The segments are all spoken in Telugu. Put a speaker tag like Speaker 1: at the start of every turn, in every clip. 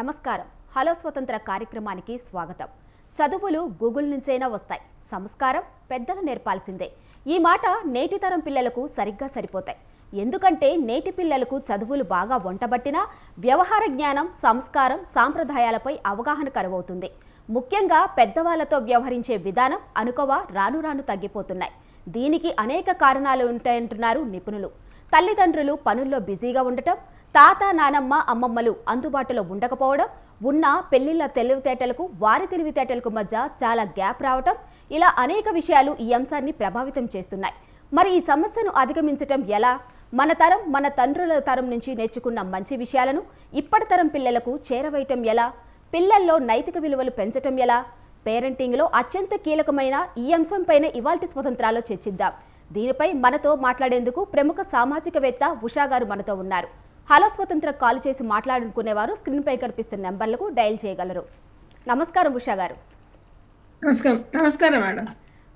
Speaker 1: నమస్కారం. హలో స్వతంత్ర కార్యక్రమానికి స్వాగతం. చదువులు గూగుల్ నుంచైనా వస్తాయి, సంస్కారం పెద్దలు నేర్పాల్సిందే. ఈ మాట నేటి తరం పిల్లలకు సరిగ్గా సరిపోతాయి. ఎందుకంటే నేటి పిల్లలకు చదువులు బాగా వంటబట్టినా వ్యవహార జ్ఞానం, సంస్కారం, సాంప్రదాయాలపై అవగాహన కరువవుతుంది. ముఖ్యంగా పెద్దవాళ్లతో వ్యవహరించే విధానం అనుకవ రాను రాను తగ్గిపోతున్నాయి. దీనికి అనేక కారణాలు ఉంటాయంటున్నారు నిపుణులు. తల్లిదండ్రులు పనుల్లో బిజీగా ఉండటం, తాత, నానమ్మ, అమ్మమ్మలు అందుబాటులో ఉండకపోవడం, ఉన్న పెళ్లిళ్ల తెలివితేటలకు వారి తెలివితేటలకు మధ్య చాలా గ్యాప్ రావటం, ఇలా అనేక విషయాలు ఈ అంశాన్ని ప్రభావితం చేస్తున్నాయి. మరి ఈ సమస్యను అధిగమించటం ఎలా? మన తరం, మన తండ్రుల తరం నుంచి నేర్చుకున్న మంచి విషయాలను ఇప్పటి తరం పిల్లలకు చేరవేయటం ఎలా? పిల్లల్లో నైతిక విలువలు పెంచటం ఎలా? పేరెంటింగ్లో అత్యంత కీలకమైన ఈ అంశంపైన ఇవాల్టి స్వతంత్రాల్లో చర్చిద్దాం. దీనిపై మనతో మాట్లాడేందుకు ప్రముఖ సామాజికవేత్త ఉషా గారు మనతో ఉన్నారు. హలో స్వతంత్ర కాల్ చేసి మాట్లాడుకునేవారు స్క్రీన్పై కనిపిస్తున్న నెంబర్లకు డయల్ చేయగలరు. నమస్కారం ఉషా గారు.
Speaker 2: నమస్కారం మేడం.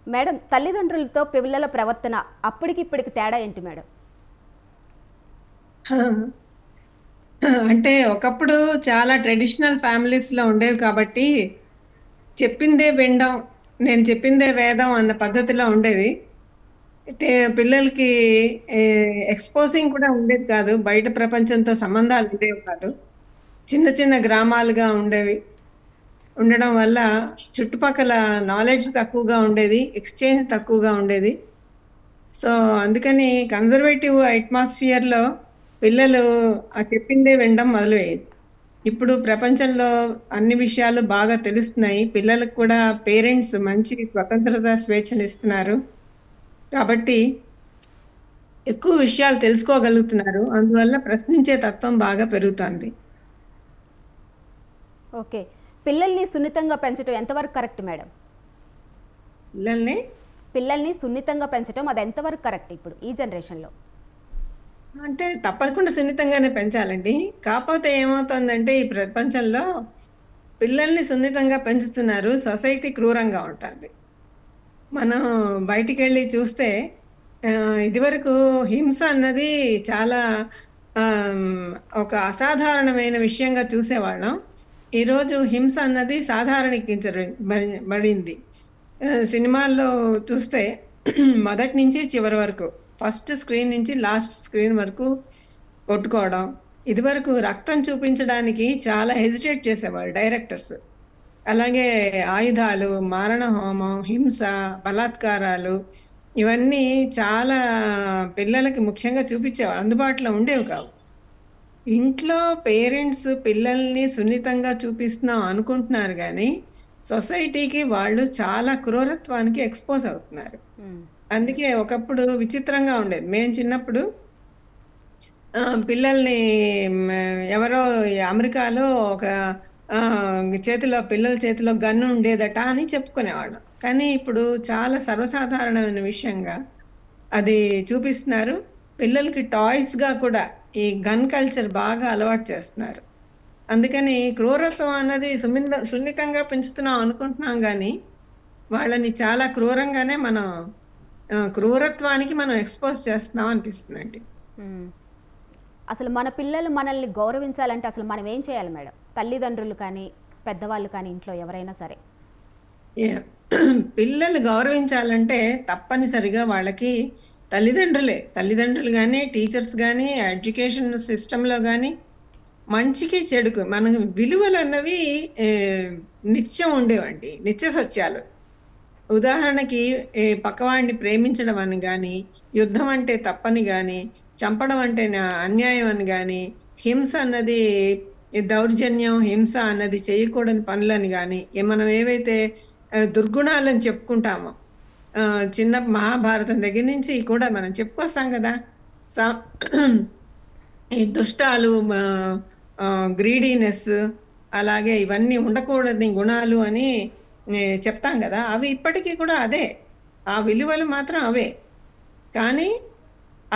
Speaker 1: మేడం, తల్లిదండ్రులతో పిల్లల ప్రవర్తన అప్పటికిప్పటికి తేడా ఏంటి మేడం?
Speaker 2: అంటే ఒకప్పుడు చాలా ట్రెడిషనల్ ఫ్యామిలీస్లో ఉండేవి కాబట్టి చెప్పిందే వినడం, నేను చెప్పిందే వేదం అన్న పద్ధతిలో ఉండేది. పిల్లలకి ఎక్స్పోజింగ్ కూడా ఉండేది కాదు, బయట ప్రపంచంతో సంబంధాలు ఉండేవి కాదు, చిన్న చిన్న గ్రామాలుగా ఉండడం వల్ల చుట్టుపక్కల నాలెడ్జ్ తక్కువగా ఉండేది, ఎక్స్చేంజ్ తక్కువగా ఉండేది. సో అందుకని కన్జర్వేటివ్ అట్మాస్ఫియర్లో పిల్లలు చెప్పిందే వినడం మొదలుపెట్టేది. ఇప్పుడు ప్రపంచంలో అన్ని విషయాలు బాగా తెలుస్తున్నాయి, పిల్లలకు కూడా పేరెంట్స్ మంచి స్వతంత్రత, స్వేచ్ఛనిస్తున్నారు కాబట్టి ఎక్కువ విషయాలు తెలుసుకోగలుగుతున్నారు. అందువల్ల ప్రశ్నించే తత్వం బాగా పెరుగుతుంది.
Speaker 1: ఓకే, పిల్లల్ని సున్నితంగా పెంచడం ఎంతవరకు కరెక్ట్ మేడం? పిల్లల్ని సున్నితంగా పెంచడం అది ఎంతవరకు కరెక్ట్ ఇప్పుడు ఈ జనరేషన్లో?
Speaker 2: అంటే తప్పకుండా సున్నితంగానే పెంచాలండి. కాకపోతే ఏమవుతుందంటే ఈ ప్రపంచంలో పిల్లల్ని సున్నితంగా పెంచుతున్నారు, సొసైటీ క్రూరంగా ఉంటుంది. మనం బయటికి వెళ్ళి చూస్తే ఇదివరకు హింస అన్నది చాలా ఒక అసాధారణమైన విషయంగా చూసేవాళ్ళం. ఈరోజు హింస అన్నది సాధారణీకరించబడింది. సినిమాల్లో చూస్తే మొదటి నుంచి చివరి వరకు, ఫస్ట్ స్క్రీన్ నుంచి లాస్ట్ స్క్రీన్ వరకు కొట్టుకోవడం. ఇదివరకు రక్తం చూపించడానికి చాలా హెజిటేట్ చేసేవాళ్ళు డైరెక్టర్స్. అలాగే ఆయుధాలు, మారణ హోమం, హింస, బలాత్కారాలు ఇవన్నీ చాలా పిల్లలకి ముఖ్యంగా చూపించేవాళ్ళు, అందుబాటులో ఉండేవి కావు. ఇంట్లో పేరెంట్స్ పిల్లల్ని సున్నితంగా చూపిస్తున్నాం అనుకుంటున్నారు కానీ సొసైటీకి వాళ్ళు చాలా క్రూరత్వానికి ఎక్స్పోజ్ అవుతున్నారు. అందుకే ఒకప్పుడు విచిత్రంగా ఉండేది. మేము చిన్నప్పుడు పిల్లల్ని ఎవరో అమెరికాలో ఒక పిల్లల చేతిలో గన్ను ఉండేదట అని చెప్పుకునేవాళ్ళం. కానీ ఇప్పుడు చాలా సర్వసాధారణమైన విషయంగా అది చూపిస్తున్నారు. పిల్లలకి టాయ్స్గా కూడా ఈ గన్ కల్చర్ బాగా అలవాటు చేస్తున్నారు. అందుకని క్రూరత్వం అన్నది సున్నితంగా పెంచుతున్నాం అనుకుంటున్నాం కానీ వాళ్ళని చాలా క్రూరంగానే మనం క్రూరత్వానికి మనం ఎక్స్పోజ్ చేస్తున్నాం అనిపిస్తుందండి.
Speaker 1: అసలు మన పిల్లలు మనల్ని గౌరవించాలంటే అసలు మనం ఏం చేయాలి మేడం? తల్లిదండ్రులు కానీ పెద్దవాళ్ళు కానీ ఇంట్లో ఎవరైనా సరే
Speaker 2: పిల్లలు గౌరవించాలంటే తప్పనిసరిగా వాళ్ళకి తల్లిదండ్రులు కానీ, టీచర్స్ కానీ, ఎడ్యుకేషన్ సిస్టంలో కానీ మంచికి చెడుకు మనకు విలువలు అన్నవి నిత్యం ఉండేవండి, నిత్య సత్యాలు. ఉదాహరణకి పక్కవాడిని ప్రేమించడం అని కానీ, యుద్ధం అంటే తప్పని కానీ, చంపడం అంటే అన్యాయం అని కానీ, హింస అన్నది దౌర్జన్యం, హింస అన్నది చేయకూడని పనులని కానీ, మనం ఏవైతే దుర్గుణాలని చెప్పుకుంటామో చిన్న మహాభారతం దగ్గర నుంచి కూడా మనం చెప్పుకొస్తాం కదా. ఈ దుష్టాలు, గ్రీడీనెస్, అలాగే ఇవన్నీ ఉండకూడని గుణాలు అని చెప్తాం కదా. అవి ఇప్పటికీ కూడా అదే, ఆ విలువలు మాత్రం అవే. కానీ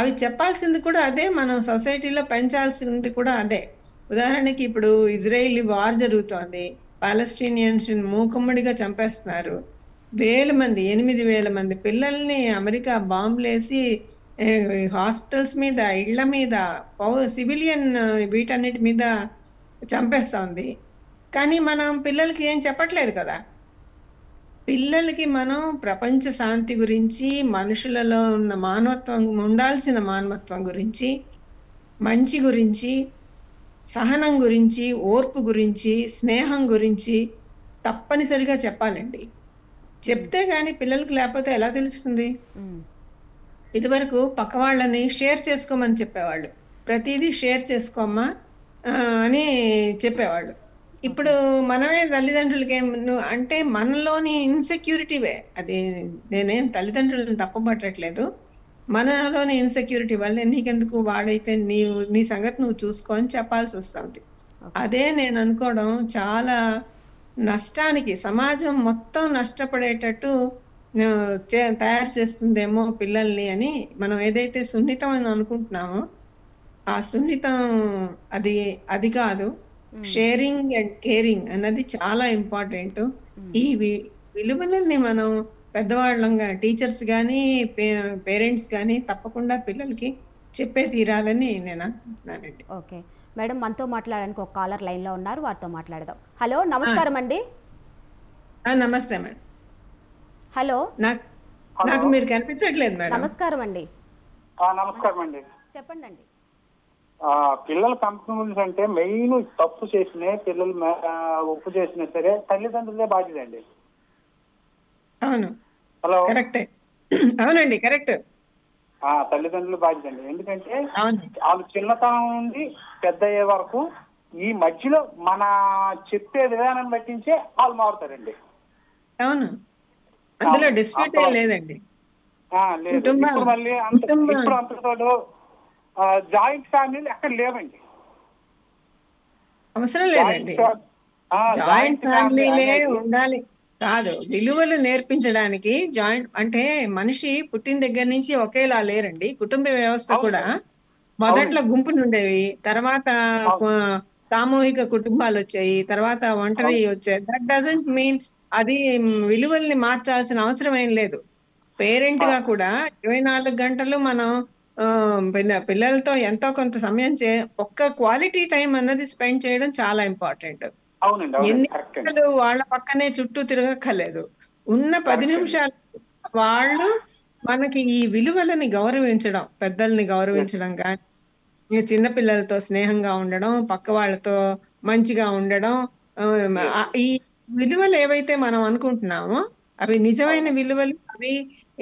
Speaker 2: అవి చెప్పాల్సింది కూడా అదే, మనం సొసైటీలో పెంచాల్సింది కూడా అదే. ఉదాహరణకి ఇప్పుడు ఇజ్రాయిల్ వార్ జరుగుతోంది, పాలస్టీనియన్స్ మూకుమ్మడిగా చంపేస్తున్నారు. 8,000 మంది పిల్లల్ని అమెరికా బాంబులేసి హాస్పిటల్స్ మీద, ఇళ్ల మీద, సివిలియన్ వీటన్నిటి మీద చంపేస్తోంది. కానీ మనం పిల్లలకి ఏం చెప్పట్లేదు కదా! పిల్లలకి మనం ప్రపంచ శాంతి గురించి, మనుషులలో ఉన్న మానవత్వం, ఉండాల్సిన మానవత్వం గురించి, మంచి గురించి, సహనం గురించి, ఓర్పు గురించి, స్నేహం గురించి తప్పనిసరిగా చెప్పాలండి. చెప్తే గాని పిల్లలకి లేకపోతే ఎలా తెలుస్తుంది?
Speaker 1: ఉమ్,
Speaker 2: ఇదివరకు పక్క వాళ్ళని షేర్ చేసుకోమని చెప్పేవాళ్ళు. ప్రతిదీ షేర్ చేసుకోమ్మా అని చెప్పేవాళ్ళు. ఇప్పుడు మనమే తల్లిదండ్రులకి అంటే మనలోని ఇన్సెక్యూరిటీవే అది. నేనేం తల్లిదండ్రులను తప్పుపట్టట్లేదు. మనలోని ఇన్సెక్యూరిటీ వల్లే నీకెందుకు, వాడైతే నీ సంగతి నువ్వు చూసుకో అని చెప్పాల్సి వస్తుంది. అదే నేను అనుకోవడం చాలా నష్టానికి, సమాజం మొత్తం నష్టపడేటట్టు తయారు చేస్తుందేమో పిల్లల్ని అని. మనం ఏదైతే సున్నితం అని అనుకుంటున్నామో ఆ సున్నితం అది అది కాదు. షేరింగ్ అండ్ కేరింగ్ అన్నది చాలా ఇంపార్టెంట్. ఈ విలువలని మనం పెద్దవాళ్ళంగా, టీచర్స్ కానీ, పేరెంట్స్ కానీ తప్పకుండా పిల్లలకి చెప్పే తీరాలని నేను అనుకుంటున్నానండి.
Speaker 1: ఓకే మేడం, మనతో మాట్లాడడానికి ఒక కాలర్ లైన్లో ఉన్నారు, వారితో మాట్లాడదాం. హలో, నమస్కారం అండి.
Speaker 2: నమస్తే మేడం.
Speaker 1: హలో,
Speaker 2: నాకు మీరు కనిపించట్లేదు మేడం.
Speaker 1: నమస్కారం అండి.
Speaker 3: నమస్కారం అండి.
Speaker 1: చెప్పండి అండి.
Speaker 3: పిల్లల కంప్లైంట్స్ అంటే మెయిన్ తప్పు చేసినా పిల్లలు ఒప్పు చేసినా సరే తల్లిదండ్రులే బాధ్యత అండి.
Speaker 2: అవును,
Speaker 3: హలో,
Speaker 2: కరెక్టే. అవునండి, కరెక్ట్.
Speaker 3: తల్లిదండ్రులు బాధ్యత అండి. ఎందుకంటే
Speaker 2: అవును,
Speaker 3: వాళ్ళు చిన్నతనం నుండి పెద్ద అయ్యే వరకు ఈ మధ్యలో మన చెప్పే విధానం పట్టించే వాళ్ళు మారుతారండి.
Speaker 2: అవును, అందులో డిస్ప్యూట్ లేదండి.
Speaker 3: లేదు, ఇప్పుడు మళ్ళీ ఇప్పుడు అంతతో జాయింట్ ఫ్యామిలీలు ఎక్కడ లేవండి.
Speaker 2: అవసరం లేదండి. జాయింట్ ఫ్యామిలీలే ఉండాలి కాదు, విలువలు నేర్పించడానికి. జాయింట్ అంటే మనిషి పుట్టిన దగ్గర నుంచి ఒకేలా లేరండి. కుటుంబ వ్యవస్థ కూడా మొదట్లో గుంపులు ఉండేవి, తర్వాత సామూహిక కుటుంబాలు వచ్చాయి, తర్వాత ఒంటరి వచ్చాయి. దట్ డజంట్ మీన్ అది విలువల్ని మార్చాల్సిన అవసరం ఏం లేదు. పేరెంట్ గా కూడా 24 గంటలు మనం పిల్లలతో ఎంతో కొంత సమయం ఒక్క క్వాలిటీ టైం అన్నది స్పెండ్ చేయడం చాలా ఇంపార్టెంట్. ఎన్ని గంటలు వాళ్ళ పక్కనే చుట్టూ తిరగక్కర్లేదు. ఉన్న 10 నిమిషాలు వాళ్ళు మనకి ఈ విలువలని గౌరవించడం, పెద్దల్ని గౌరవించడం కానీ, చిన్నపిల్లలతో స్నేహంగా ఉండడం, పక్క వాళ్ళతో మంచిగా ఉండడం, ఈ విలువలు ఏవైతే మనం అనుకుంటున్నామో అవి నిజమైన విలువలు. అవి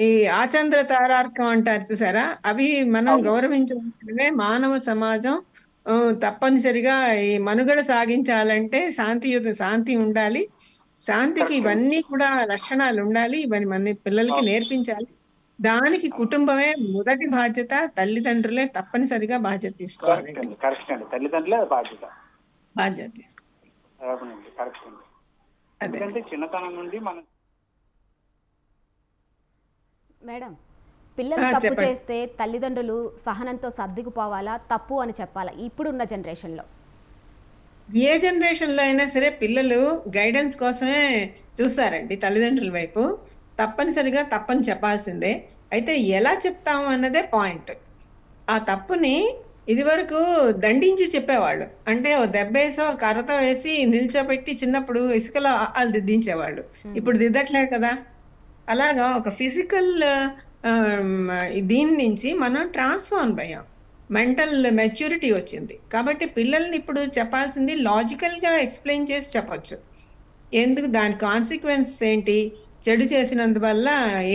Speaker 2: ఈ ఆచంద్ర తారార్కం అంటారు చూసారా, అవి మనం గౌరవించడమే మానవ సమాజం తప్పనిసరిగా ఈ మనుగడ సాగించాలంటే శాంతి ఉండాలి. శాంతికి ఇవన్నీ కూడా లక్షణాలు ఉండాలి. ఇవన్నీ మన పిల్లలకి నేర్పించాలి. దానికి కుటుంబమే మొదటి బాధ్యత. తల్లిదండ్రులే తప్పనిసరిగా బాధ్యత తీసుకోవాలి.
Speaker 3: కరెక్ట్ అండి, తల్లిదండ్రులే బాధ్యత తీసుకోవాలి. కరెక్ట్ అండి. ఎందుకంటే చిన్నతనం నుండి మనం
Speaker 1: మేడం, పిల్లలు తప్పు చేస్తే తల్లిదండ్రులు సహనంతో సర్దుకుపోవాలా, తప్పు అని చెప్పాలా ఇప్పుడున్న జనరేషన్లో?
Speaker 2: ఏ జనరేషన్లో అయినా సరే పిల్లలు గైడెన్స్ కోసమే చూస్తారండి తల్లిదండ్రుల వైపు. తప్పనిసరిగా తప్పని చెప్పాల్సిందే. అయితే ఎలా చెప్తాము అన్నదే పాయింట్. ఆ తప్పుని ఇదివరకు దండించి చెప్పేవాళ్ళు. అంటే ఓ దెబ్బేసో కర్రతో వేసి నిల్చోబెట్టి చిన్నప్పుడు ఇసుకలో వాళ్ళు దిద్దించేవాళ్ళు. ఇప్పుడు దిద్దట్లేదు కదా. అలాగా ఒక ఫిజికల్ దీని నుంచి మనం ట్రాన్స్ఫార్మ్ అయ్యాం. మెంటల్ మెచ్యూరిటీ వచ్చింది. కాబట్టి పిల్లల్ని ఇప్పుడు చెప్పాల్సింది లాజికల్గా ఎక్స్ప్లెయిన్ చేసి చెప్పొచ్చు. ఎందుకు, దాని కాన్సిక్వెన్సెస్ ఏంటి, చెడు చేసినందువల్ల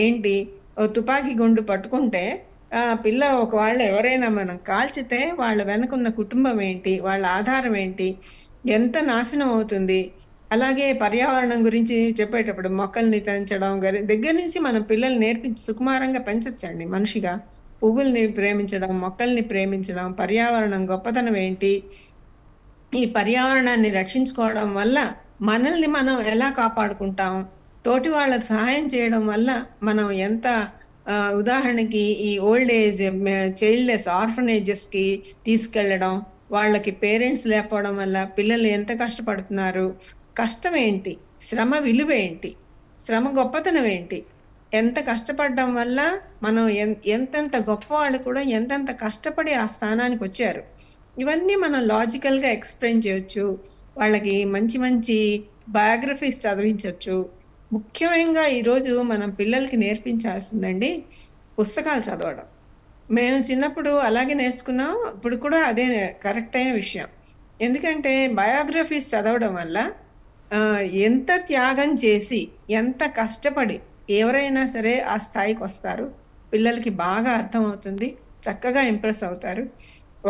Speaker 2: ఏంటి. ఓ తుపాకీ గుండు పట్టుకుంటే పిల్ల ఒకవేళ ఎవరైనా మనం కాల్చితే వాళ్ళ వెనకున్న కుటుంబం ఏంటి, వాళ్ళ ఆధారం ఏంటి, ఎంత నాశనం అవుతుంది. అలాగే పర్యావరణం గురించి చెప్పేటప్పుడు మొక్కల్ని పెంచడం దగ్గర నుంచి మనం పిల్లల్ని నేర్పించి సుకుమారంగా పెంచొచ్చండి. మనిషిగా పువ్వుల్ని ప్రేమించడం, మొక్కల్ని ప్రేమించడం, పర్యావరణం గొప్పతనం ఏంటి, ఈ పర్యావరణాన్ని రక్షించుకోవడం వల్ల మనల్ని మనం ఎలా కాపాడుకుంటాం, తోటి వాళ్ళకి సహాయం చేయడం వల్ల మనం ఎంత ఉదాహరణకి ఈ ఓల్డ్ ఏజ్ చైల్డ్లెస్ ఆర్ఫనేజెస్కి తీసుకెళ్ళడం, వాళ్ళకి పేరెంట్స్ లేకపోవడం వల్ల పిల్లలు ఎంత కష్టపడుతున్నారు, కష్టం ఏంటి, శ్రమ విలువ ఏంటి, శ్రమ గొప్పతనం ఏంటి, ఎంత కష్టపడడం వల్ల మనం ఎంతెంత గొప్పవాళ్ళు కూడా ఎంతెంత కష్టపడి ఆ స్థానానికి వచ్చారు. ఇవన్నీ మనం లాజికల్గా ఎక్స్ప్లెయిన్ చేయొచ్చు. వాళ్ళకి మంచి మంచి బయోగ్రఫీస్ చదివించవచ్చు. ముఖ్యంగా ఈరోజు మనం పిల్లలకి నేర్పించాల్సిందండి పుస్తకాలు చదవడం. మేము చిన్నప్పుడు అలాగే నేర్చుకున్నాం. ఇప్పుడు కూడా అదే కరెక్ట్ అయిన విషయం. ఎందుకంటే బయోగ్రఫీస్ చదవడం వల్ల ఎంత త్యాగం చేసి, ఎంత కష్టపడి ఎవరైనా సరే ఆ స్థాయికొస్తారు. పిల్లలకి బాగా అర్థమవుతుంది. చక్కగా ఇంప్రెస్ అవుతారు.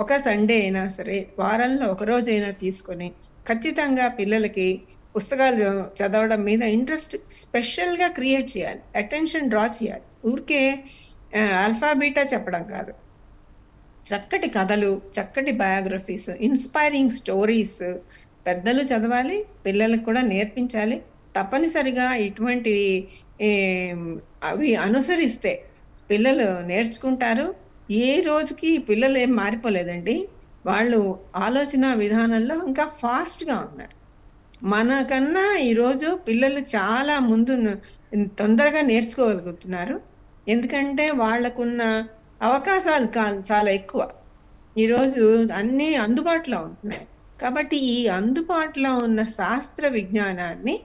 Speaker 2: ఒక సండే అయినా సరే, వారంలో ఒక రోజైనా తీసుకొని ఖచ్చితంగా పిల్లలకి పుస్తకాలు చదవడం మీద ఇంట్రెస్ట్ స్పెషల్‌గా క్రియేట్ చేయాలి. అటెన్షన్ డ్రా చేయాలి. ఊరికే ఆల్ఫా, బీటా చెప్పడం కాదు. చక్కటి కథలు, చక్కటి బయోగ్రఫీస్, ఇన్స్పైరింగ్ స్టోరీస్ పెద్దలు చదవాలి, పిల్లలకు కూడా నేర్పించాలి. తప్పనిసరిగా ఇటువంటివి అవి అనుసరిస్తే పిల్లలు నేర్చుకుంటారు. ఏ రోజుకి పిల్లలు ఏం మారిపోలేదండి. వాళ్ళు ఆలోచన విధానంలో ఇంకా ఫాస్ట్‌గా ఉన్నారు. మనకన్నా ఈరోజు పిల్లలు చాలా తొందరగా నేర్చుకోగలుగుతున్నారు. ఎందుకంటే వాళ్ళకున్న అవకాశాలు చాలా ఎక్కువ. ఈరోజు అన్నీ అందుబాటులో ఉంటున్నాయి. కాబట్టి ఈ అందుబాటులో ఉన్న శాస్త్ర విజ్ఞానాన్ని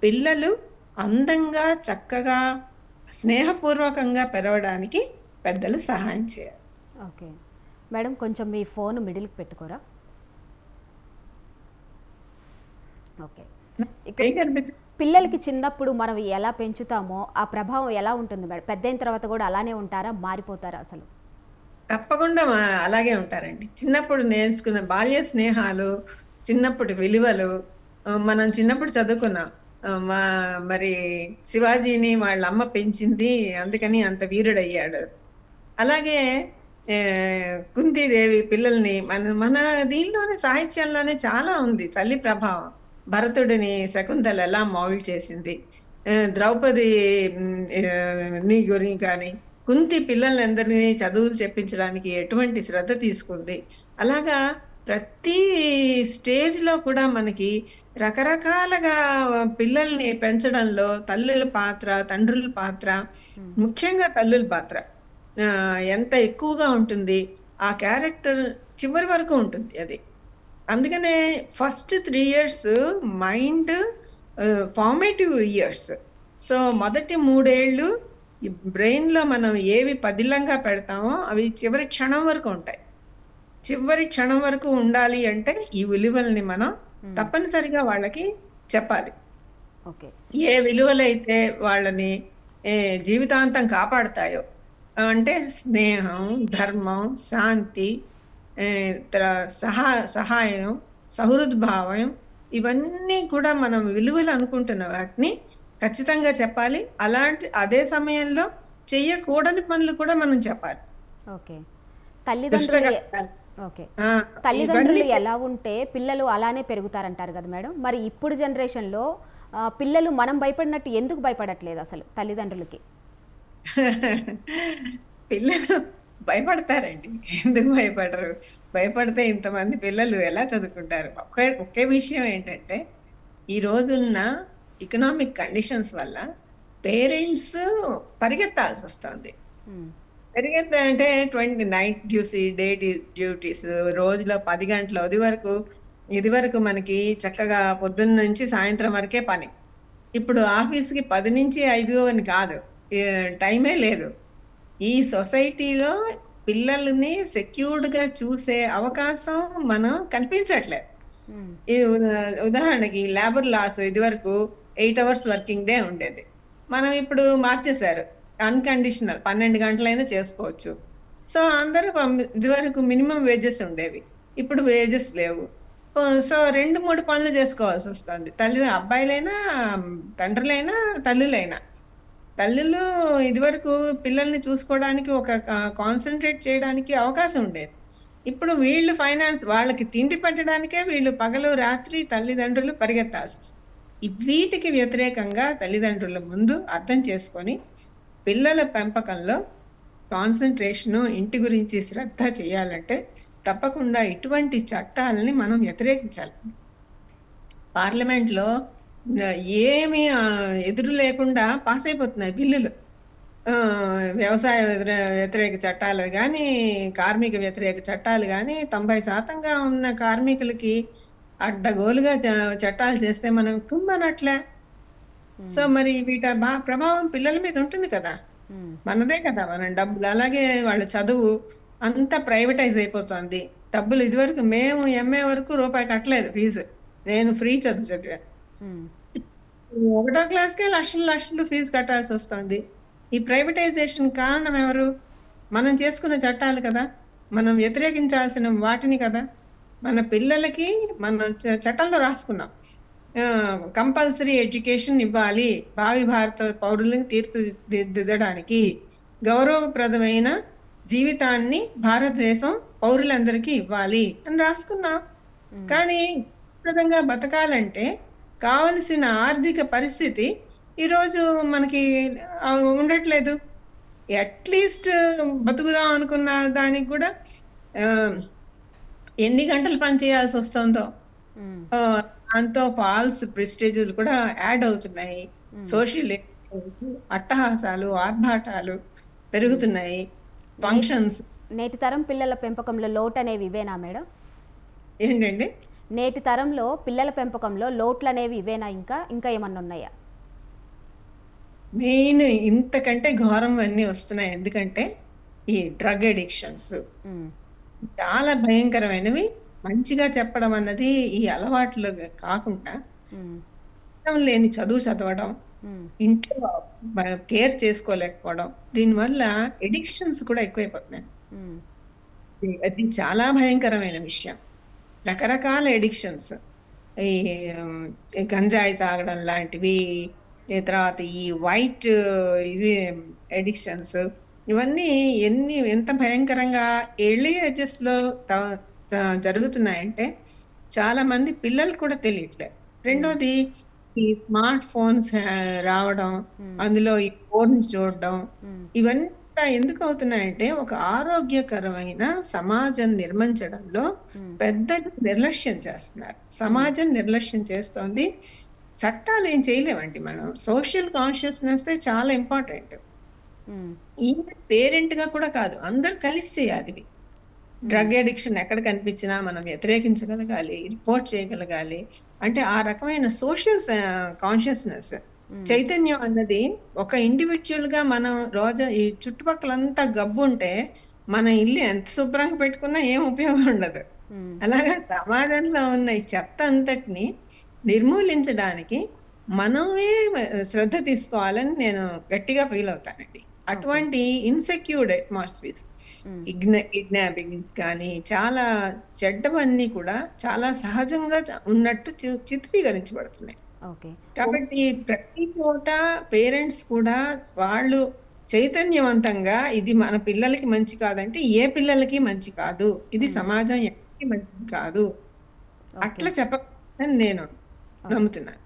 Speaker 2: పిల్లలు అందంగా, చక్కగా, స్నేహపూర్వకంగా పెరగడానికి పెద్దలు సహాయం చేయాలి.
Speaker 1: ఓకే మేడం, కొంచెం మీ ఫోన్ మిడిల్కి పెట్టుకోరా. ఓకే, పిల్లలకి చిన్నప్పుడు మనం ఎలా పెంచుతామో ఆ ప్రభావం ఎలా ఉంటుంది మేడం? పెద్దయిన తర్వాత కూడా అలానే ఉంటారా, మారిపోతారా అసలు?
Speaker 2: తప్పకుండా అలాగే ఉంటారండి. చిన్నప్పుడు నేర్చుకున్న బాల్య స్నేహాలు, చిన్నప్పటి విలువలు మనం చిన్నప్పుడు చదువుకున్నాం. మరి శివాజీని వాళ్ళ అమ్మ పెంచింది, అందుకని అంత వీరుడయ్యాడు. అలాగే కుంతీదేవి పిల్లల్ని మన దీనిలోనే సాహిత్యంలోనే చాలా ఉంది తల్లి ప్రభావం. భరతుడిని శకుంతల ఎలా మౌల్డ్ చేసింది, ద్రౌపది నీ గురి కానీ, కుంతి పిల్లలందరినీ చదువులు చెప్పించడానికి ఎటువంటి శ్రద్ధ తీసుకుంది. అలాగా ప్రతి స్టేజ్లో కూడా మనకి రకరకాలుగా పిల్లల్ని పెంచడంలో తల్లుల పాత్ర, తండ్రుల పాత్ర, ముఖ్యంగా తల్లుల పాత్ర ఎంత ఎక్కువగా ఉంటుంది. ఆ క్యారెక్టర్ చివరి వరకు ఉంటుంది అది. అందుకనే first 3 years mind formative years. So మొదటి 3 ఏళ్ళు బ్రెయిన్లో మనం ఏవి పదిలంగా పెడతామో అవి చివరి క్షణం వరకు ఉంటాయి. చివరి క్షణం వరకు ఉండాలి అంటే ఈ విలువల్ని మనం తప్పనిసరిగా వాళ్ళకి చెప్పాలి. ఏ విలువలైతే వాళ్ళని జీవితాంతం కాపాడుతాయో, అంటే స్నేహం, ధర్మం, శాంతి, సహాయం, సహృద్భావం, ఇవన్నీ కూడా మనం విలువలు అనుకుంటున్న వాటిని ఖచ్చితంగా చెప్పాలి. అదే సమయంలో చెయ్యకూడని పనులు కూడా మనం చెప్పాలి.
Speaker 1: తల్లిదండ్రులు ఎలా ఉంటే పిల్లలు అలానే పెరుగుతారంటారు కదా మేడం. మరి ఇప్పుడు జనరేషన్లో పిల్లలు మనం భయపడినట్టు ఎందుకు భయపడట్లేదు అసలు తల్లిదండ్రులకి?
Speaker 2: పిల్లలు భయపడతారండి, ఎందుకు భయపడరు? భయపడితే ఇంతమంది పిల్లలు ఎలా చదువుకుంటారు? ఒకే విషయం ఏంటంటే, ఈ రోజున్న ఎకనామిక్ కండిషన్స్ వల్ల పేరెంట్స్ పరిగెత్తాల్సి వస్తుంది. పరిగెత్తాలంటే 20 నైట్ డ్యూటీ, డే డ్యూటీస్, రోజులో 10 గంటలు. ఇది వరకు మనకి చక్కగా పొద్దున్న నుంచి సాయంత్రం వరకే పని. ఇప్పుడు ఆఫీస్కి 10 నుంచి 5 అని కాదు, టైమే లేదు. ఈ సొసైటీలో పిల్లల్ని సెక్యూర్డ్గా చూసే అవకాశం మనం కల్పించట్లేదు. ఉదాహరణకి లేబర్ లాస్ ఇదివరకు 8 hours వర్కింగ్ డే ఉండేది. మనం ఇప్పుడు మార్చేశారు, అన్కండిషనల్ 12 గంటలైనా చేసుకోవచ్చు. సో అందరూ ఇదివరకు మినిమం వేజెస్ ఉండేవి, ఇప్పుడు వేజెస్ లేవు. సో 2-3 పనులు చేసుకోవాల్సి వస్తుంది. అబ్బాయిలైనా, తండ్రులైనా, తల్లులైనా. తల్లులు ఇదివరకు పిల్లల్ని చూసుకోవడానికి ఒక కాన్సన్ట్రేట్ చేయడానికి అవకాశం ఉండేది. ఇప్పుడు వీళ్ళు ఫైనాన్స్, వాళ్ళకి తిండి పెట్టడానికే వీళ్ళు పగలు రాత్రి తల్లిదండ్రులు పరిగెత్తాల్సి వస్తుంది. వీటికి వ్యతిరేకంగా తల్లిదండ్రుల ముందు అర్థం చేసుకొని పిల్లల పెంపకంలో కాన్సన్ట్రేషను, ఇంటి గురించి శ్రద్ధ చేయాలంటే తప్పకుండా ఇటువంటి చట్టాలని మనం వ్యతిరేకించాలి. పార్లమెంట్లో ఏమీ ఎదురు లేకుండా పాస్ అయిపోతున్నాయి బిల్లులు. ఆ, వ్యవసాయ వ్యతిరేక చట్టాలు కానీ, కార్మిక వ్యతిరేక చట్టాలు కానీ 90% ఉన్న కార్మికులకి అడ్డగోలుగా చట్టాలు చేస్తే మనం కుమ్మనట్లే. సో మరి వీటి ప్రభావం పిల్లల మీద ఉంటుంది కదా. మనదే కదా మన డబ్బులు. అలాగే వాళ్ళ చదువు అంతా ప్రైవేటైజ్ అయిపోతుంది. డబ్బులు ఇదివరకు మేము ఎంఏ వరకు రూపాయి కట్టలేదు ఫీజు. నేను ఫ్రీ చదువు చదివాను. 1వ క్లాస్కే లక్షలు లక్షలు ఫీజు కట్టాల్సి వస్తుంది. ఈ ప్రైవేటైజేషన్ కారణం ఎవరు? మనం చేసుకున్న చట్టాలు కదా, మనం వ్యతిరేకించాల్సిన వాటిని కదా. మన పిల్లలకి మన చట్టంలో రాసుకున్నాం, కంపల్సరీ ఎడ్యుకేషన్ ఇవ్వాలి, భావి భారత పౌరులను తీర్చిదిద్దడానికి గౌరవప్రదమైన జీవితాన్ని భారతదేశం పౌరులందరికీ ఇవ్వాలి అని రాసుకున్నాం. కానీ ప్రదంగా బతకాలంటే కావలసిన ఆర్థిక పరిస్థితి ఈరోజు మనకి ఉండట్లేదు. అట్లీస్ట్ బతుకుదాం అనుకున్న దానికి కూడా ఎన్ని గంటలు పని చేయాల్సి వస్తుందో, దాంతో ఫాల్స్ ప్రెస్టేజెస్ కూడా యాడ్ అవుతున్నాయి. సోషల్ అట్టహాసాలు, ఆర్భాటాలు పెరుగుతున్నాయి. ఫంక్షన్స్.
Speaker 1: నేటి తరం పిల్లల పెంపకంలో లోటు అనేవి ఇవేనా మేడం?
Speaker 2: ఏంటండి?
Speaker 1: నేటి తరంలో పిల్లల పెంపకంలో లోట్లు అనేవి ఇవేనా? ఇంకా ఏమన్నా ఉన్నాయా?
Speaker 2: మెయిన్ ఇంతకంటే ఘోరం అన్నీ వస్తున్నాయి. ఎందుకంటే ఈ డ్రగ్ అడిక్షన్స్ చాలా భయంకరమైనవి. మంచిగా చెప్పడం అన్నది ఈ అలవాట్లు కాకుండా లేని చదువు చదవడం, ఇంట్లో కేర్ చేసుకోలేకపోవడం, దీనివల్ల ఎడిక్షన్స్ కూడా ఎక్కువైపోతున్నాయి. అది చాలా భయంకరమైన విషయం. రకరకాల ఎడిక్షన్స్, ఈ గంజాయి తాగడం లాంటివి, తర్వాత ఈ వైట్ ఇవి ఎడిక్షన్స్, ఇవన్నీ ఎంత భయంకరంగా ఎర్లీ ఏజెస్ లో జరుగుతున్నాయంటే చాలా మంది పిల్లలు కూడా తెలియట్లేదు. రెండోది ఈ స్మార్ట్ ఫోన్స్ రావడం, అందులో ఈ ఫోన్ చూడడం, ఇవన్నీ ఎందుకు అవుతున్నాయంటే ఒక ఆరోగ్యకరమైన సమాజం నిర్మించడంలో పెద్దగా నిర్లక్ష్యం చేస్తున్నారు. సమాజం నిర్లక్ష్యం చేస్తోంది. చట్టాలు ఏం చేయలేమండి మనం. సోషల్ కాన్షియస్నెస్ చాలా ఇంపార్టెంట్. ఈవెన్ పేరెంట్ గా కూడా కాదు, అందరు కలిసి చేయాలి. డ్రగ్ అడిక్షన్ ఎక్కడ కనిపించినా మనం వ్యతిరేకించగలగాలి, రిపోర్ట్ చేయగలగాలి. అంటే ఆ రకమైన సోషల్ కాన్షియస్నెస్, చైతన్యం అన్నది ఒక ఇండివిజువల్ గా మనం రోజు ఈ చుట్టుపక్కలంతా గబ్బు ఉంటే మన ఇల్లు ఎంత శుభ్రంగా పెట్టుకున్నా ఏం ఉపయోగం ఉండదు. అలాగా సమాజంలో ఉన్న ఈ చెత్త అంతటిని నిర్మూలించడానికి మనమే శ్రద్ధ తీసుకోవాలని నేను గట్టిగా ఫీల్ అవుతానండి. అటువంటి ఇన్సెక్యూర్డ్ అట్మాస్ఫియర్, కిడ్నాపింగ్స్ కానీ చాలా చెడ్డవన్నీ కూడా చాలా సహజంగా ఉన్నట్టు చిత్రీకరించబడుతున్నాయి. కాబట్టి ప్రతి చోట పేరెంట్స్ కూడా వాళ్ళు చైతన్యవంతంగా ఇది మన పిల్లలకి మంచి కాదంటే ఏ పిల్లలకి మంచి కాదు, ఇది సమాజం ఎవరికి మంచిది కాదు అట్లా చెప్పని నేను నమ్ముతున్నాను.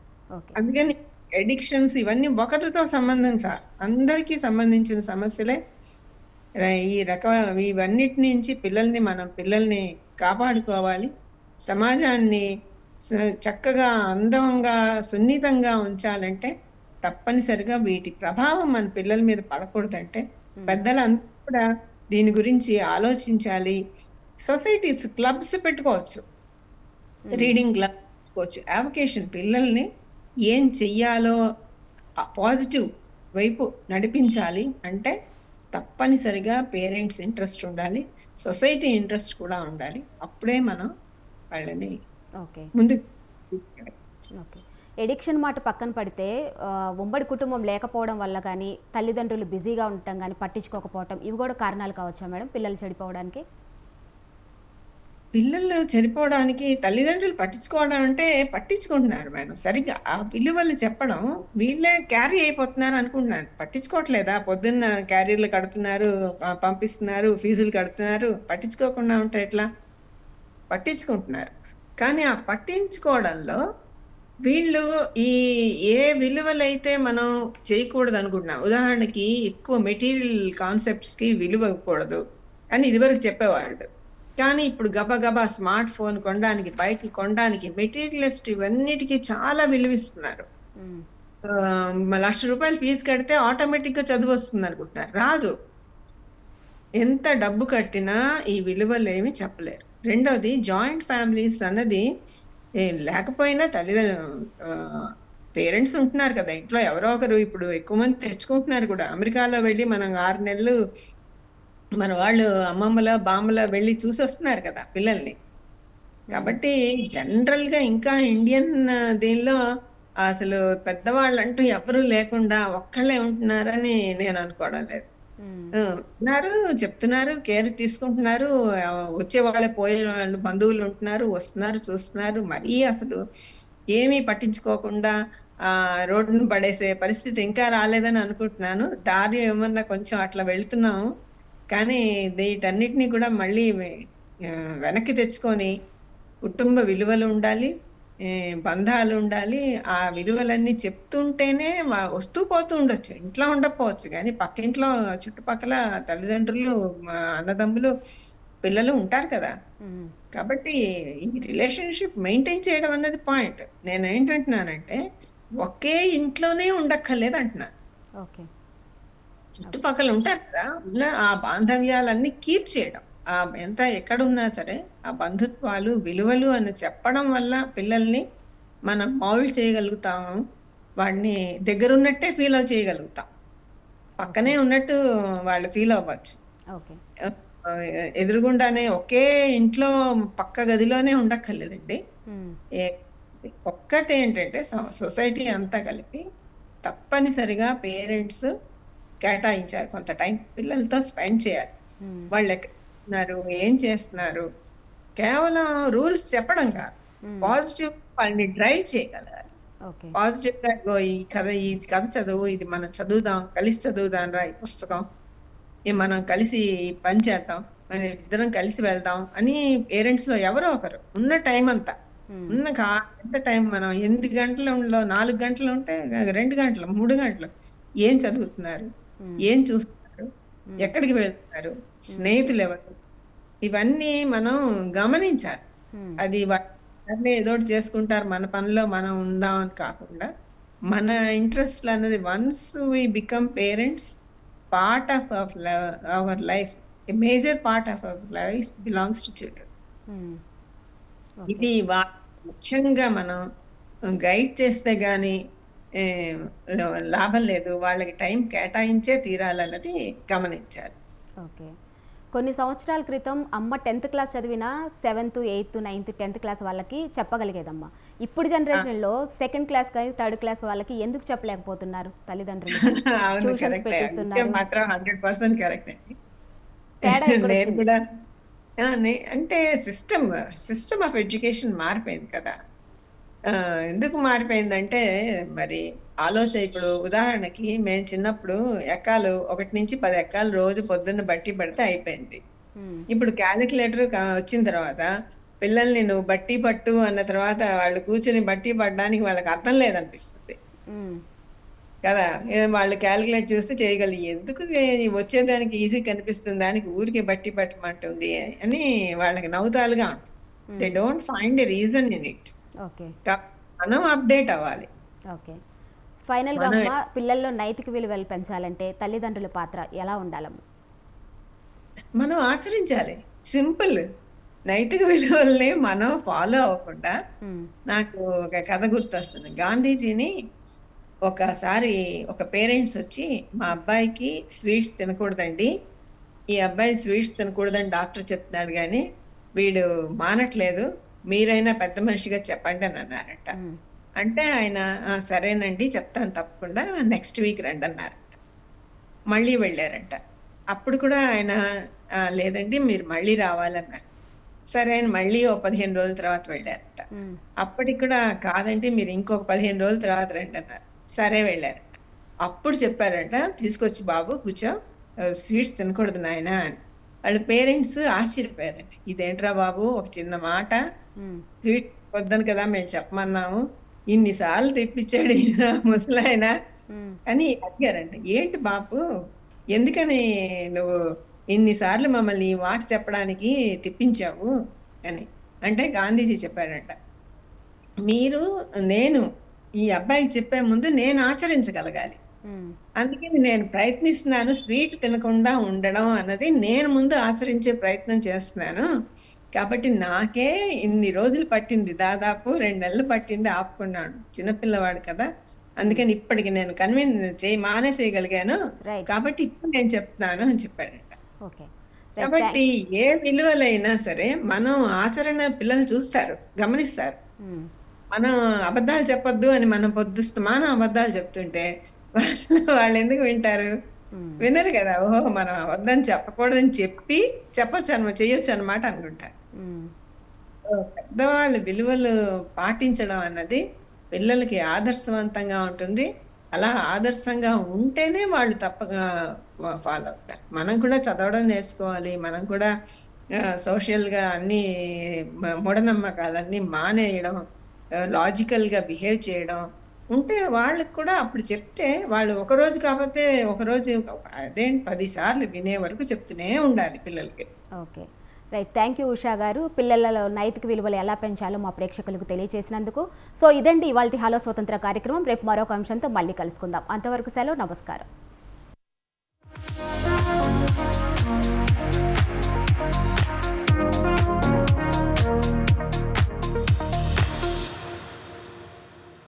Speaker 2: అందుకని అడిక్షన్స్ ఇవన్నీ ఒకరితో సంబంధం సార్, అందరికీ సంబంధించిన సమస్యలే. ఈ ఇవన్నిటి నుంచి పిల్లల్ని కాపాడుకోవాలి. సమాజాన్ని చక్కగా అందంగా సున్నితంగా ఉంచాలంటే తప్పనిసరిగా వీటి ప్రభావం మన పిల్లల మీద పడకూడదంటే పెద్దలంతా కూడా దీని గురించి ఆలోచించాలి. సొసైటీస్ క్లబ్స్ పెట్టుకోవచ్చు, రీడింగ్ క్లబ్ పెట్టుకోవచ్చు, అడ్వకేషన్, పిల్లల్ని ఏం చెయ్యాలో పాజిటివ్ వైపు నడిపించాలి అంటే తప్పనిసరిగా పేరెంట్స్ ఇంట్రెస్ట్ ఉండాలి, సొసైటీ ఇంట్రెస్ట్ కూడా ఉండాలి. అప్పుడే మనం వాళ్ళని ముందు.
Speaker 1: ఎడిక్షన్ మాట పక్కన పడితే ఉమ్మడి కుటుంబం లేకపోవడం వల్ల కానీ, తల్లిదండ్రులు బిజీగా ఉండటం కానీ, పట్టించుకోకపోవటం, ఇవి కూడా కారణాలు కావచ్చా మేడం పిల్లలు చెడిపోవడానికి?
Speaker 2: పిల్లలు చెడిపోవడానికి తల్లిదండ్రులు పట్టించుకోవడం అంటే పట్టించుకుంటున్నారు మేడం. సరిగ్గా ఆ విలువలు చెప్పడం వీళ్ళే క్యారీ అయిపోతున్నారు అనుకుంటున్నారు. పట్టించుకోవట్లేదా? పొద్దున్న క్యారీర్లు కడుతున్నారు, పంపిస్తున్నారు, ఫీజులు కడుతున్నారు. పట్టించుకోకుండా ఉంటే ఎట్లా? పట్టించుకుంటున్నారు. కానీ ఆ పట్టించుకోవడంలో వీళ్ళు ఏ విలువలైతే మనం చేయకూడదు అనుకుంటున్నాం, ఉదాహరణకి ఎక్కువ మెటీరియల్ కాన్సెప్ట్స్ కి విలువ ఇవ్వకూడదు అని ఇదివరకు చెప్పేవాళ్ళు. కానీ ఇప్పుడు గబగబా స్మార్ట్ ఫోన్ కొనడానికి, బైక్ కొనడానికి, మెటీరియలిస్ట్ ఇవన్నిటికీ చాలా విలువిస్తున్నారు. ₹1,00,000 ఫీజు కడితే ఆటోమేటిక్ గా చదువు వస్తుంది అనుకుంటున్నారు. రాదు. ఎంత డబ్బు కట్టినా ఈ విలువలు ఏమి చెప్పలేరు. రెండోది జాయింట్ ఫ్యామిలీస్ అన్నది లేకపోయినా పేరెంట్స్ ఉంటున్నారు కదా ఇంట్లో, ఎవరో ఒకరు. ఇప్పుడు ఎక్కువ మంది తెచ్చుకుంటున్నారు కూడా. అమెరికాలో వెళ్ళి మనం 6 నెలలు మన వాళ్ళు అమ్మమ్మల బామ్మల వెళ్ళి చూసి వస్తున్నారు కదా పిల్లల్ని. కాబట్టి జనరల్ గా ఇంకా ఇండియన్ దీనిలో అసలు పెద్దవాళ్ళంటూ ఎవరు లేకుండా ఒక్కళ్ళే ఉంటున్నారని నేను అనుకోవడం లేదు. ఉన్నారు, చెప్తున్నారు, కేర్ తీసుకుంటున్నారు. వచ్చే వాళ్ళే పోయే వాళ్ళు బంధువులు ఉంటున్నారు, వస్తున్నారు, చూస్తున్నారు. మరీ అసలు ఏమీ పట్టించుకోకుండా రోడ్డును పడేసే పరిస్థితి ఇంకా రాలేదని అనుకుంటున్నాను. దారి ఏమన్నా కొంచెం అట్లా వెళ్తున్నాము. కానీ వీటన్నిటిని కూడా మళ్ళీ వెనక్కి తెచ్చుకొని కుటుంబ విలువలు ఉండాలి, బంధాలు ఉండాలి. ఆ విలువలన్నీ చెప్తుంటేనే వస్తూ పోతూ ఉండొచ్చు, ఇంట్లో ఉండకపోవచ్చు, కానీ పక్కింట్లో చుట్టుపక్కల తల్లిదండ్రులు, అన్నదమ్ములు, పిల్లలు ఉంటారు కదా. కాబట్టి ఈ రిలేషన్షిప్ మెయింటైన్ చేయడం అన్నది పాయింట్. నేను ఏంటంటున్నానంటే ఒకే ఇంట్లోనే ఉండక్కర్లేదు అంటున్నా. చుట్టుపక్కల ఉంటారు కదా, ఉన్న ఆ బాంధవ్యాలన్నీ కీప్ చేయడం. ఎంత ఎక్కడున్నా సరే ఆ బంధుత్వాలు, విలువలు అని చెప్పడం వల్ల పిల్లల్ని మనం మౌల్డ్ చేయగలుగుతాము. వాడిని దగ్గరున్నట్టే ఫీల్ చేయగలుగుతాం. పక్కనే ఉన్నట్టు వాళ్ళు ఫీల్ అవ్వచ్చు. ఎదురుగుండానే ఒకే ఇంట్లో పక్క గదిలోనే ఉండక్కర్లేదండి. ఒక్కటేంటంటే సొసైటీ అంతా కలిపి తప్పనిసరిగా పేరెంట్స్ కేటాయించాలి కొంత టైం, పిల్లలతో స్పెండ్ చేయాలి. వాళ్ళు ఎక్కడున్నారు, ఏం చేస్తున్నారు, కేవలం రూల్స్ చెప్పడం కాదు, పాజిటివ్ వాళ్ళని డ్రైవ్ చేయగలగాలి. పాజిటివ్ గా ఈ కథ చదువు, ఇది మనం చదువుదాం, కలిసి చదువుదాం రా ఈ పుస్తకం, మనం కలిసి పని చేద్దాం, మన ఇద్దరం కలిసి వెళ్దాం అని పేరెంట్స్ లో ఎవరో ఒకరు ఉన్న టైం అంతా ఎంత టైం మనం 8 గంటలు 4 గంటలు ఉంటే 2 గంటలు 3 గంటలు ఏం చదువుతున్నారు, ఏం చూస్తున్నారు, ఎక్కడికి వెళ్తున్నారు, స్నేహితులు ఎవరు, ఇవన్నీ మనం గమనించాలి. అది వాళ్ళే ఏదో చేసుకుంటారు, మన పనిలో మనం ఉందాం అని కాకుండా మన ఇంట్రెస్ట్ అన్నది once we become parents, part of our life, a major part of our life belongs to children. ఇది ముఖ్యంగా మనం గైడ్ చేస్తే గాని లాభం లేదు, వాళ్ళకి టైం కేటాయించే తీరాలన్నది గమనించాలి.
Speaker 1: ఓకే. కొన్ని సంవత్సరాల క్రితం అమ్మ 10th క్లాస్ చదివిన 7th, 8th, 9th, 10th class వాళ్ళకి చెప్పగలిగేదమ్మా. ఇప్పుడు జనరేషన్లో 2nd క్లాస్ కానీ 3rd క్లాస్ వాళ్ళకి ఎందుకు చెప్పలేకపోతున్నారు తల్లిదండ్రులు? ట్యూషన్స్ పెట్టిస్తున్నారు.
Speaker 2: మాత్రం 100% కరెక్ట్ అండి. నేను కూడా అంటే సిస్టమ్ ఆఫ్ ఎడ్యుకేషన్ మారిపోయింది కదా. ఎందుకు మారిపోయిందంటే మరి ఇప్పుడు ఉదాహరణకి మేము చిన్నప్పుడు ఎక్కాలు 1 నుంచి 10 ఎక్కాలు రోజు పొద్దున్న బట్టి పడితే అయిపోయింది. ఇప్పుడు క్యాలిక్యులేటర్ వచ్చిన తర్వాత పిల్లల్ని నువ్వు బట్టి పట్టు అన్న తర్వాత వాళ్ళు కూర్చుని బట్టి పడడానికి వాళ్ళకి అర్థం లేదనిపిస్తుంది కదా. వాళ్ళు క్యాలిక్యులేట్ చూస్తే చేయగలిగి, ఎందుకు వచ్చేదానికి ఈజీ కనిపిస్తుంది, దానికి ఊరికే బట్టి పట్టమంటుంది అని వాళ్ళకి నవ్వుతాలుగా ఉంటుంది. They don't find a reason in it. మనం అప్డేట్ అవ్వాలి.
Speaker 1: ఓకే. ఫైనల్ గా అమ్మ, పిల్లల్లో నైతిక విలువలు పెంచాలంటే తల్లిదండ్రుల పాత్ర ఎలా ఉండాలమ్మ?
Speaker 2: మనం ఆచరించాలి. సింపుల్. నైతిక విలువల్ని మనం ఫాలో అవ్వకుండా, నాకు ఒక కథ గుర్తొస్తుంది. గాంధీజీని ఒకసారి ఒక పేరెంట్స్ వచ్చి, మా అబ్బాయికి స్వీట్స్ తినకూడదండి, ఈ అబ్బాయి స్వీట్స్ తినకూడదని డాక్టర్ చెప్తున్నాడు కానీ వీడు మానట్లేదు, మీరైనా పెద్ద మనిషిగా చెప్పండి అని అన్నారట. అంటే ఆయన సరేనండి చెప్తాను తప్పకుండా, నెక్స్ట్ వీక్ రండి అన్నారట. మళ్ళీ వెళ్ళారంట. అప్పుడు కూడా ఆయన లేదండి మీరు మళ్ళీ రావాలన్నారు. సరే ఆయన మళ్ళీ 15 రోజుల తర్వాత వెళ్ళారట. అప్పటికి కూడా కాదండి మీరు ఇంకొక 15 రోజుల తర్వాత రండి అన్నారు. సరే వెళ్ళారట. అప్పుడు చెప్పారంట, తీసుకొచ్చి బాబు కూర్చో, స్వీట్స్ తినకూడదు నాయన అని. వాళ్ళ పేరెంట్స్ ఆశ్చర్యపోయారంట. ఇదేంట్రా బాబు, ఒక చిన్న మాట, స్వీట్ వద్దని కదా మేము చెప్పమన్నాము, ఇన్నిసార్లు తెప్పించాడు ముసలాయన అని అడిగారంట. ఏంటి బాపు, ఎందుకని నువ్వు ఇన్నిసార్లు మమ్మల్ని ఈ మాట చెప్పడానికి తెప్పించావు అని అంటే గాంధీజీ చెప్పాడంట, నేను ఈ అబ్బాయికి చెప్పే ముందు నేను ఆచరించగలగాలి.
Speaker 1: ఉమ్,
Speaker 2: అందుకని నేను ప్రయత్నిస్తున్నాను స్వీట్ తినకుండా ఉండడం అన్నది నేను ముందు ఆచరించే ప్రయత్నం చేస్తున్నాను. కాబట్టి నాకే ఇన్ని రోజులు పట్టింది, దాదాపు 2 నెలలు పట్టింది ఆపుకున్నాడు. చిన్నపిల్లవాడు కదా, అందుకని ఇప్పటికి నేను కన్విన్స్ మానేసేయగలిగాను.
Speaker 1: రైట్.
Speaker 2: కాబట్టి ఇప్పుడు నేను చెప్తున్నాను అని చెప్పాడంట.
Speaker 1: ఓకే. రైట్.
Speaker 2: కాబట్టి ఏ విలువలైనా సరే మనం ఆచరణ పిల్లలు చూస్తారు, గమనిస్తారు.
Speaker 1: ఉమ్,
Speaker 2: మనం అబద్ధాలు చెప్పొద్దు అని మనం పొద్దుస్తమానం అబద్ధాలు చెప్తుంటే వాళ్ళు ఎందుకు వింటారు?
Speaker 1: ఉమ్,
Speaker 2: వినరు కదా. ఓహో, మనం అబద్ధం చెప్పకూడదని చెప్పి చెప్పొచ్చు చెయ్యొచ్చు అనమాట అనుకుంటారు.
Speaker 1: ఉమ్,
Speaker 2: పెద్దవాళ్ళు విలువలు పాటించడం అన్నది పిల్లలకి ఆదర్శవంతంగా ఉంటుంది. అలా ఆదర్శంగా ఉంటేనే వాళ్ళు తప్పగా ఫాలో అవుతారు. మనం కూడా చదవడం నేర్చుకోవాలి. మనం కూడా సోషల్ గా అన్ని మూఢనమ్మకాలన్నీ మానేయడం, లాజికల్ గా బిహేవ్ చేయడం ఉంటే వాళ్ళకి కూడా అప్పుడు చెప్తే వాళ్ళు ఒకరోజు కాకపోతే ఒకరోజు అదేంటి 10 సార్లు వినే వరకు చెప్తూనే ఉండాలి పిల్లలకి.
Speaker 1: Okay. Right. Thank you Usha గారు. పిల్లలలో నైతిక విలువలు ఎలా పెంచాలో మా ప్రేక్షకులకు తెలియజేసినందుకు. సో ఇదండి ఇవాల్టి హలో స్వతంత్ర కార్యక్రమం. రేపు మరొక అంశంతో మళ్ళీ కలుసుకుందాం. అంతవరకు సెలవు. నమస్కారం.